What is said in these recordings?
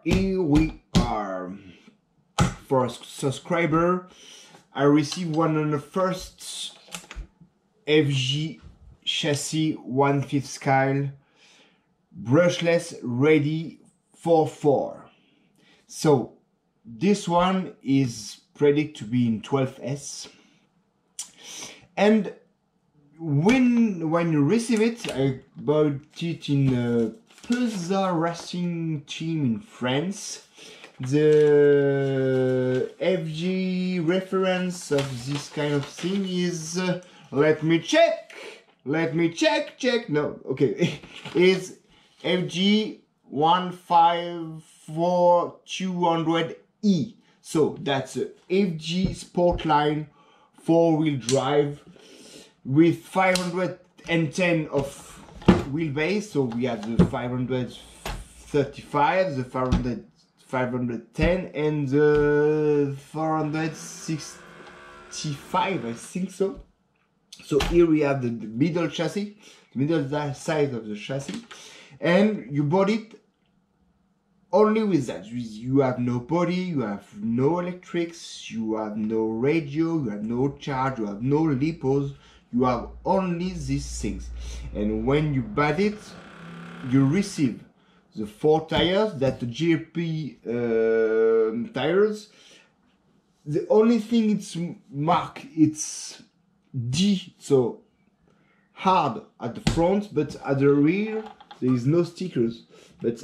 Here we are. For a subscriber, I received one on the first FG chassis 1/5 scale brushless ready for 4. So this one is predicted to be in 12S, and when you receive it, I bought it in a Peugeot racing team in France. The FG reference of this kind of thing is let me check, no, okay, it's FG 154200E. So that's a FG Sportline 4-wheel drive with 510 of wheelbase. So we have the 535, the 510 and the 465, I think so. So here we have the middle chassis, the middle size of the chassis, and you bought it only with that. You have no body, you have no electrics, you have no radio, you have no charge, you have no lipos, you have only these things. And when you bought it, you receive the 4 tires, that the GP tires. The only thing it's marked, it's D, so hard at the front, but at the rear there is no stickers. But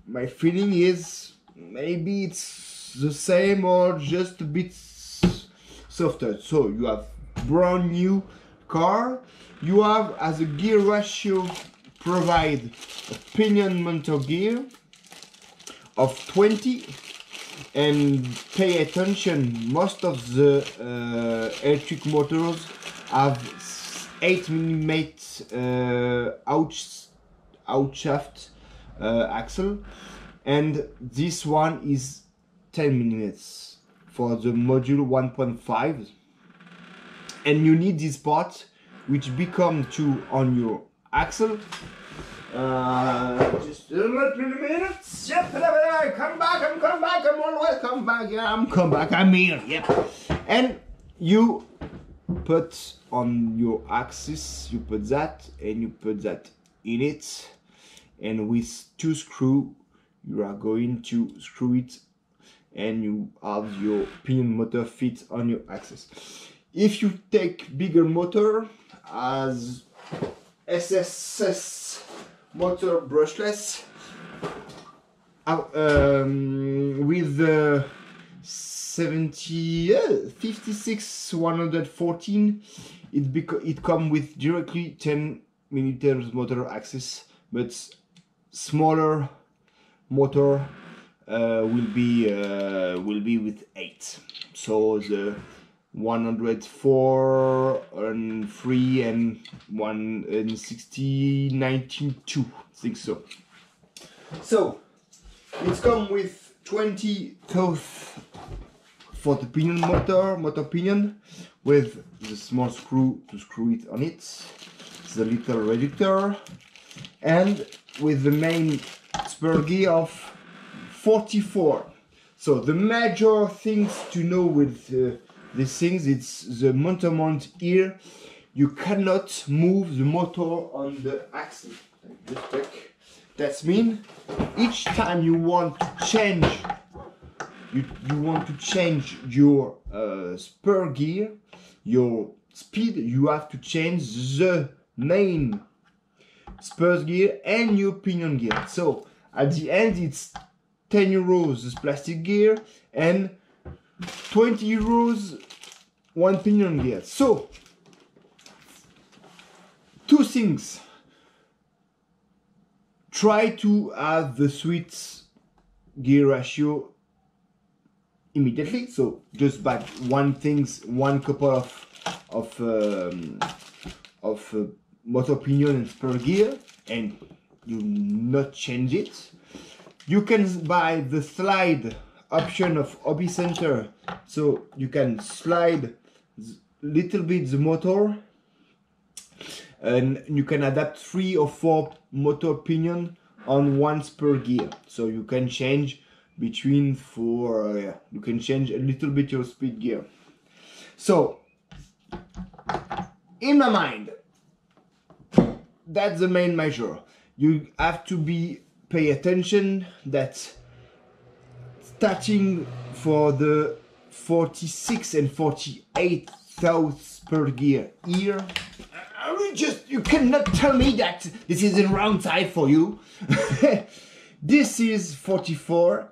my feeling is maybe it's the same or just a bit softer. So you have brand new car. You have, as a gear ratio, provide a pinion motor gear of 20, and pay attention, most of the electric motors have 8mm outshaft axle, and this one is 10mm for the module 1.5, and you need this part which become 2 on your axle. Just let me a minute. Yep, come back, I'm always come back. Yeah, I'm here. Yep. And you put on your axis, you put that, and you put that in it, and with 2 screws you are going to screw it, and you have your pinion motor fit on your axis. If you take bigger motor, as SSS motor brushless, with the 56 114, it come with directly 10mm motor axis, but smaller motor will be with 8. So the 104 and 3 and 160 19.2, I think so. So it's come with 20 toes for the pinion motor pinion, with the small screw to screw it on it, the little reductor, and with the main spur gear of 44. So the major things to know with these things, it's the motor mount here. You cannot move the motor on the axle. That means each time you want to change, you want to change your spur gear, your speed, you have to change the main spur gear and your pinion gear. So at the end it's 10 euros this plastic gear and 20 euros one pinion gear. So 2 things: try to have the sweet gear ratio immediately. So just buy one couple of motor pinion and spur gear, and you not change it. You can buy the slide option of Hobby Center, so you can slide little bit the motor, and you can adapt 3 or 4 motor pinion on one spur gear. So you can change between for you can change a little bit your speed gear. So in my mind, that's the main measure. You have to pay attention that starting for the 46 and 48 thoughts per gear here, you cannot tell me that this is in round side for you. This is 44,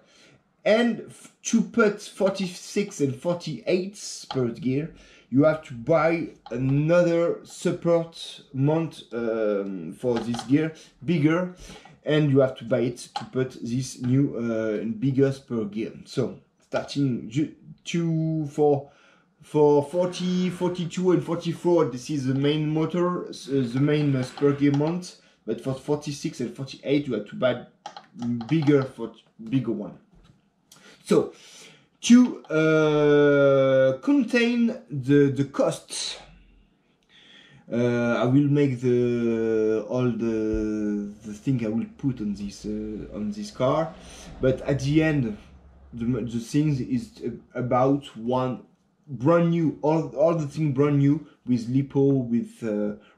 and to put 46 and 48 per gear, you have to buy another support mount for this gear, bigger, and you have to buy it to put this new bigger spur gear. So starting for 40, 42 and 44, this is the main motor, the main spur gear mount, but for 46 and 48 you have to buy bigger one. So to contain the costs, I will make all the thing I will put on this car, but at the end the things is about one brand new, all the thing brand new with lipo, with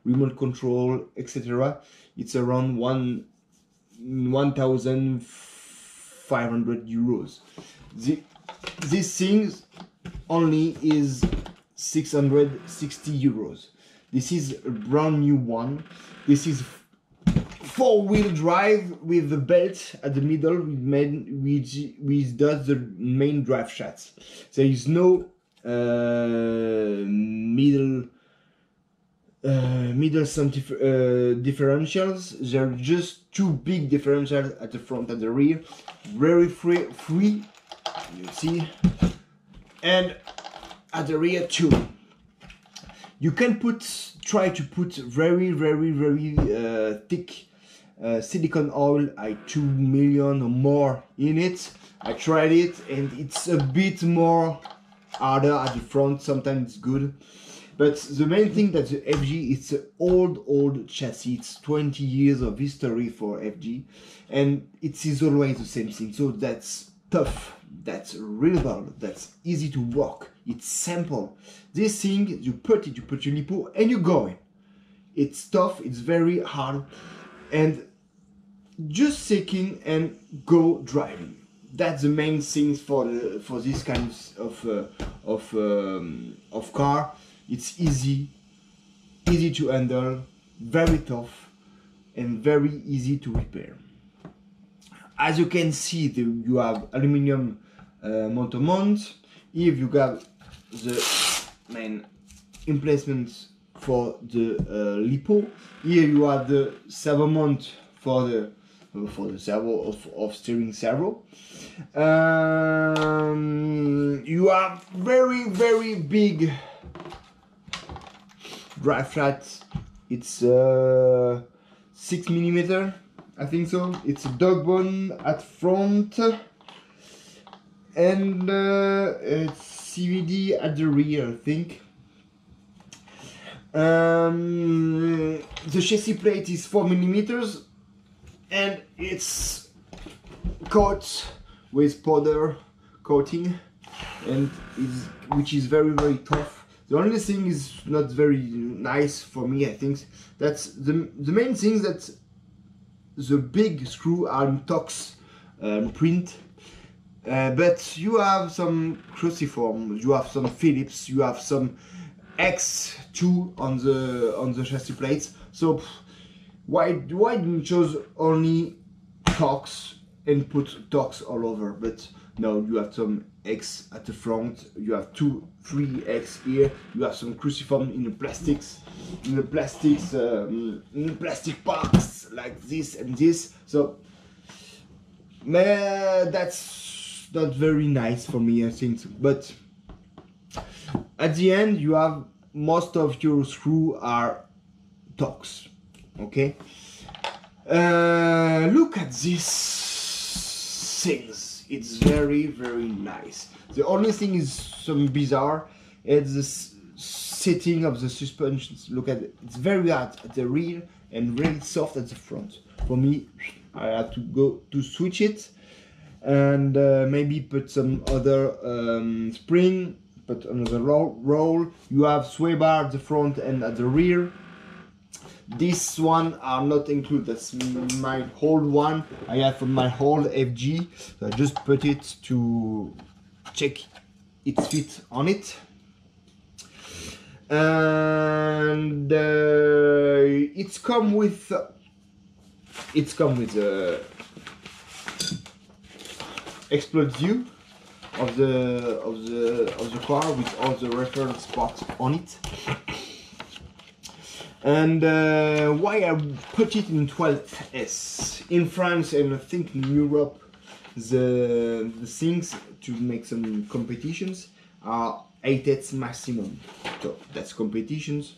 remote control, etc. It's around 1,500 euros. This thing only is 660 euros. This is a brand new one. This is 4-wheel drive with the belt at the middle, which does the main drive shafts. There is no middle differentials. There are just two big differentials at the front and the rear, very free, you see, and at the rear too. You can try to put very thick silicone oil, like 2 million or more in it. I tried it and it's a bit more harder at the front. Sometimes it's good, but the main thing that the FG, it's an old chassis. It's 20 years of history for FG, and it is always the same thing. So that's tough, that's reliable, that's easy to work, it's simple. This thing, you put your lipo and you're going. It's tough, it's very hard, and just taking and go driving. That's the main thing for this kind of car. It's easy to handle, very tough, and very easy to repair. As you can see, you have aluminium motor mount. Here you got the main emplacement for the lipo. Here you have the servo mount for the servo of steering servo. You have very big drive flat. It's 6mm, I think so. It's a dog bone at front, and it's CVD at the rear, I think. The chassis plate is 4mm, and it's coated with powder coating, and which is very tough. The only thing is not very nice for me, I think. That's the main thing, that the big screw are in Tox print, but you have some cruciform, you have some Phillips, you have some X2 on the chassis plates. So why didn't you choose only Tox and put Tox all over? But no, you have some X at the front, you have 3 X here, you have some cruciform in the plastic parts like this and this. So that's not very nice for me, I think. But at the end, you have most of your screw are Tox. Okay. Look at these things. It's very nice. The only thing is some bizarre. It's the setting of the suspensions. Look at it. It's very hard at the rear and really soft at the front. For me, I had to go to switch it, and maybe put some other spring, put another roll. You have sway bar at the front and at the rear. This one are not included. That's my old one I have from my old FG. So I just put it to check its fit on it. And it's come with explode view of the car with all the reference spots on it. And why I put it in 12S in France, and I think in Europe the things to make some competitions are 8S maximum. So that's competitions,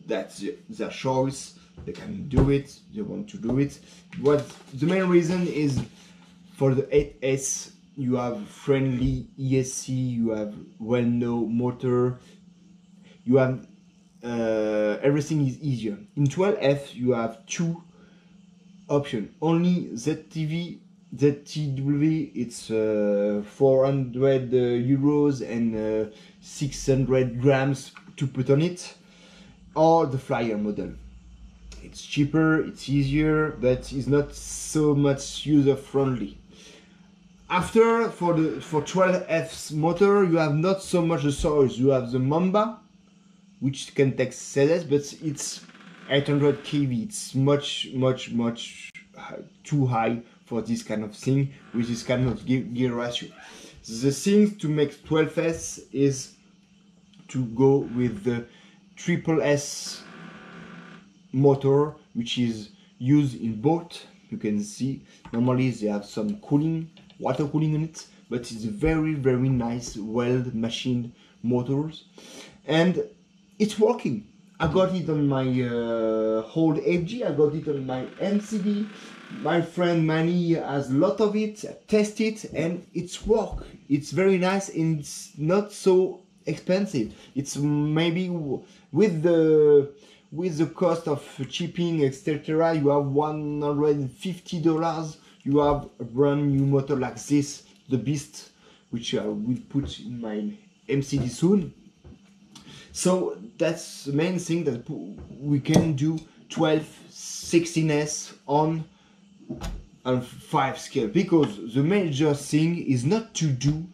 that's their choice, they can do it, they want to do it. What the main reason is, for the 8S you have friendly ESC, you have well-known motor, you have everything is easier. In 12F you have two options, only ZTW it's 400 euros and 600 grams to put on it, or the flyer model. It's cheaper, it's easier, but it's not so much user friendly. After, for 12F's motor, you have not so much the choice. You have the Mamba, which can take ZS, but it's 800 kV. It's much too high for this kind of thing with this kind of gear ratio. The thing to make 12S is to go with the triple S motor, which is used in boat. You can see normally they have some cooling, water cooling in it, but it's very nice, well machined motors, and it's working. I got it on my old FG, I got it on my MCD. My friend Manny has a lot of it, I test it, and it's work. It's very nice and it's not so expensive. It's maybe with the cost of shipping, etc., you have $150. You have a brand new motor like this, the Beast, which I will put in my MCD soon. So that's the main thing, that we can do 12, 16S on 5 scale, because the major thing is not to do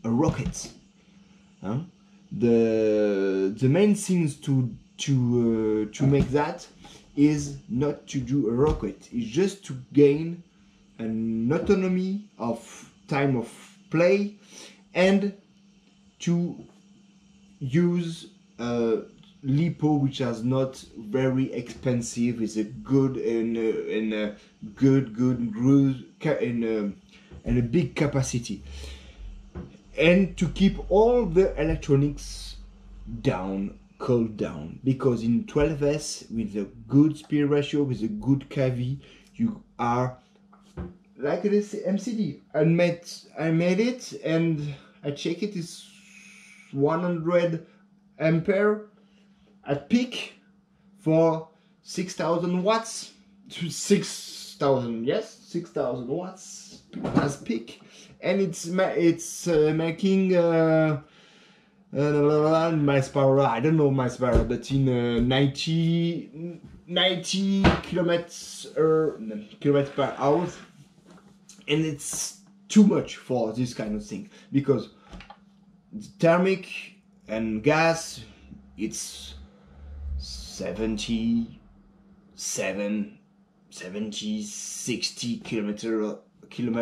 a rocket. The main things to make that is not to do a rocket. It's just to gain an autonomy of time of play and to use a lipo which is not very expensive, is a good and a good groove and a big capacity, and to keep all the electronics down, cooled down, because in 12S with a good speed ratio, with a good KV, you are like this MCD. I made it and I check it, is 100 ampere at peak for 6,000 watts. 6,000, yes, 6,000 watts as peak, and it's making miles per hour. I don't know miles per hour, but in 90 kilometers per hour, and it's too much for this kind of thing, because thermic and gas, it's 60 kilometer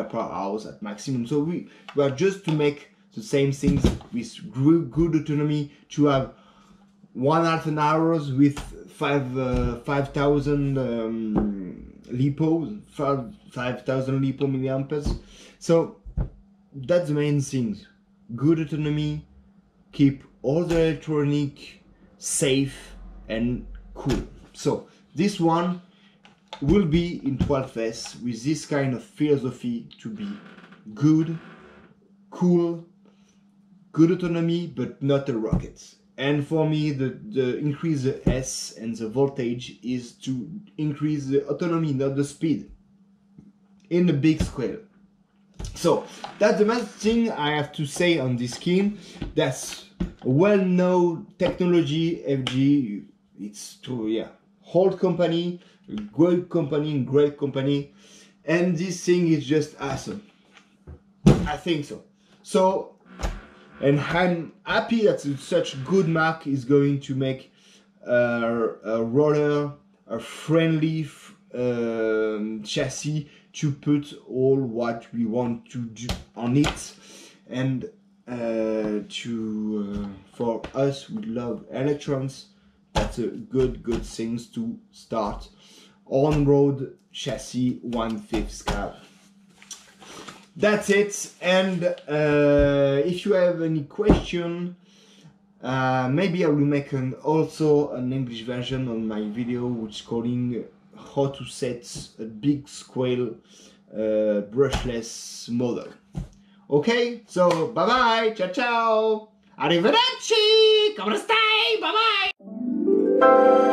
per hour at maximum. So we are just to make the same things with good autonomy, to have 1.5 an hour with 5,000 lipo, 5,000 lipo milliamperes. So that's the main things. Good autonomy, keep all the electronic safe and cool. So this one will be in 12S with this kind of philosophy, to be good, cool, good autonomy, but not a rocket. And for me, the increase the S and the voltage is to increase the autonomy, not the speed. in a big scale. So that's the main thing I have to say on this skin. That's well-known technology. FG, it's true, yeah. Old company, great company, and this thing is just awesome. I think so. So, and I'm happy that such good mark is going to make a roller, a friendly chassis to put all what we want to do on it, and for us who love electrons, that's a good things to start on-road chassis 1/5 scale. That's it, and if you have any question, maybe I will make also an English version on my video, which is calling how to set a big scale brushless model. Okay, so bye bye, ciao ciao, arrivederci, come stai, bye bye.